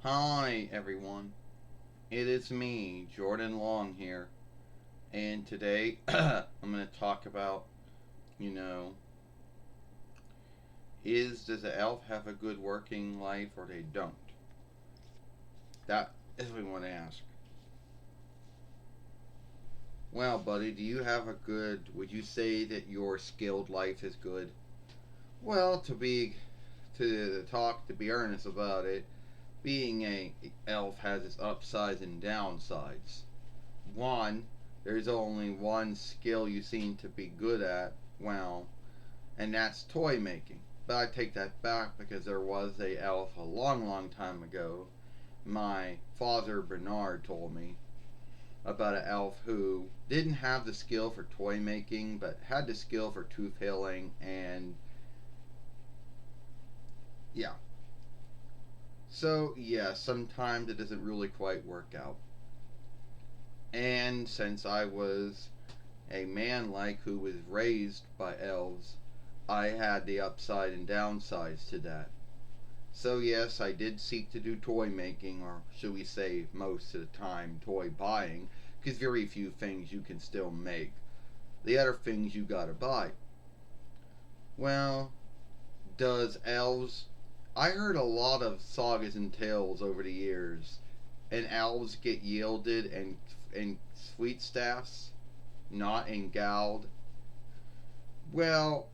Hi, everyone. It is me, Jordan Long here, and today I'm going to talk about, you know, does the elf have a good working life or they don't? That is what we want to ask. Well, buddy, do you have a good? Would you say that your skilled life is good? Well, to be earnest about it, being a elf has its upsides and downsides. One, there's only one skill you seem to be good at, well, and that's toy making. But I take that back because there was a elf a long, long time ago. My father Bernard told me about an elf who didn't have the skill for toy making, but had the skill for tooth healing, and yeah. So yeah, sometimes it doesn't really quite work out. And since I was a man like who was raised by elves, I had the upside and downsides to that. So yes, I did seek to do toy making, or should we say most of the time toy buying, because very few things you can still make. The other things you gotta buy. Well, does elves... I heard a lot of sagas and tales over the years, and elves get yielded and sweet staffs, not in gald. Well,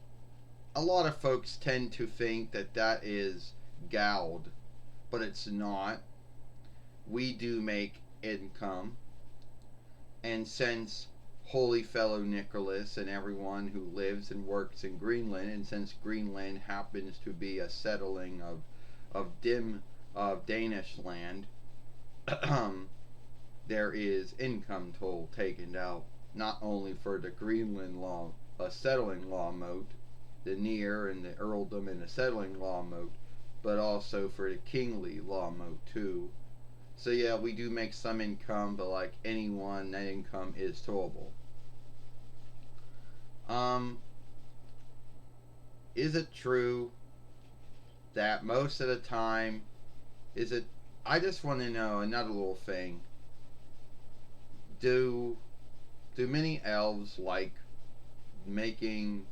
a lot of folks tend to think that that is gald, but it's not. We do make income, and since Holy Fellow Nicholas and everyone who lives and works in Greenland, and since Greenland happens to be a settling of Danish land, there is income toll taken out not only for the Greenland law, a settling law moat, the near and the earldom and the settling law moat, but also for the kingly law moat too. So yeah, we do make some income, but like anyone, that income is tollable. Um, is it true that most of the time, is it? I just want to know another little thing. Do do many elves like making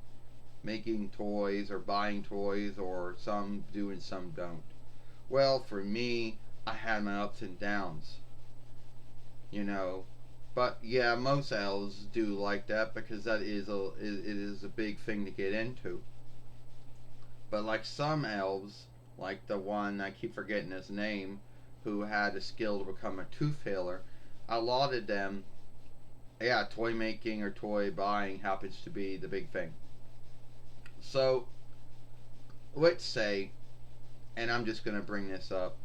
making toys or buying toys, or some do and some don't? Well, for me, I had my ups and downs, you know. But yeah, most elves do like that because it is a big thing to get into. But like some elves, like the one I keep forgetting his name, who had a skill to become a tooth healer, a lot of them, yeah, toy making or toy buying happens to be the big thing. So let's say, and I'm just gonna bring this up,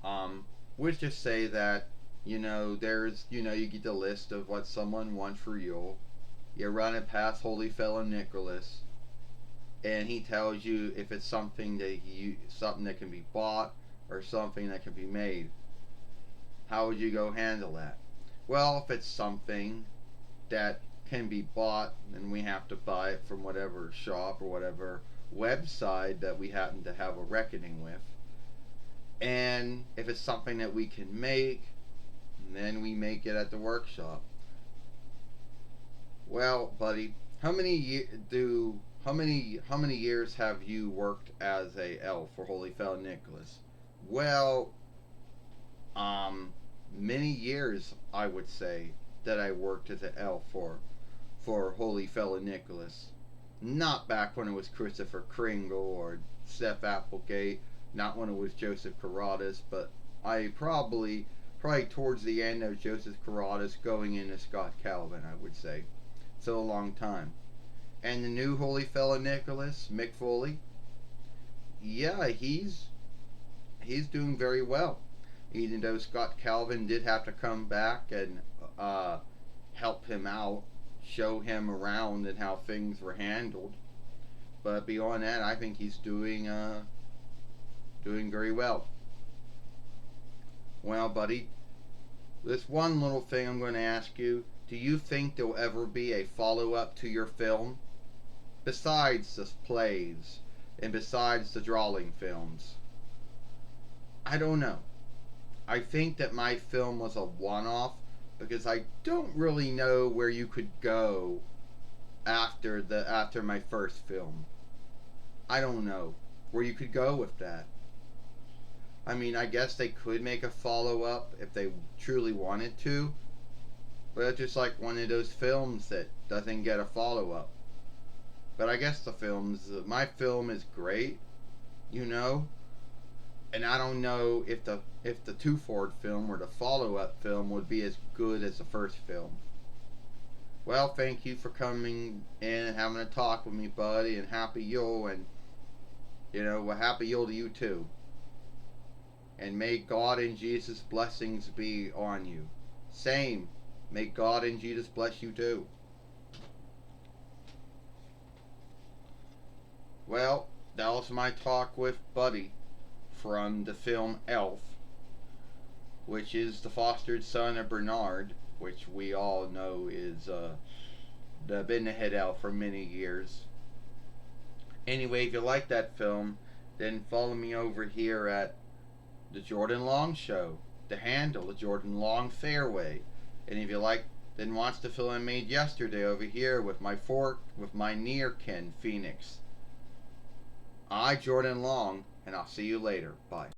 um, let's just say that you get the list of what someone wants for Yule. You run it past Holy Fellow Nicholas, and he tells you if it's something that can be bought or something that can be made. How would you go handle that? Well, if it's something that can be bought, then we have to buy it from whatever shop or whatever website that we happen to have a reckoning with. And if it's something that we can make, then we make it at the workshop. Well, buddy, how many years have you worked as a elf for Holy Fellow Nicholas? Well, um, many years I would say that I worked as an elf for Holy Fellow Nicholas. Not back when it was Christopher Kringle or Seth Applegate, not when it was Joseph Carrodus, but I probably towards the end of Joseph Carrodus going into Scott Calvin, I would say. So a long time. And the new Holy Fellow Nicholas, Mick Foley, yeah, he's doing very well. Even though Scott Calvin did have to come back and uh, help him out, show him around and how things were handled. But beyond that, I think he's doing very well. Well, buddy, this one little thing I'm going to ask you: do you think there'll ever be a follow up to your film besides the plays and besides the drawing films. I don't know. I think that my film was a one-off because I don't really know where you could go after my first film. I don't know where you could go with that. I mean, I guess they could make a follow-up if they truly wanted to, but it's just like one of those films that doesn't get a follow-up. But I guess my film is great, you know, and I don't know if the Two Ford film or the follow-up film would be as good as the first film. Well, thank you for coming in and having a talk with me, buddy, and happy Yule, and well, happy Yule to you too. And may God and Jesus' blessings be on you. Same. May God and Jesus bless you too. Well, that was my talk with Buddy from the film Elf, which is the fostered son of Bernard, which we all know is been the head elf for many years. Anyway, if you like that film, then follow me over here at the Jordan Long Show, the handle, the Jordan Long Fairway. And if you like, then watch the film I made yesterday over here with my near kin, Phoenix. I, Jordan Long, and I'll see you later. Bye.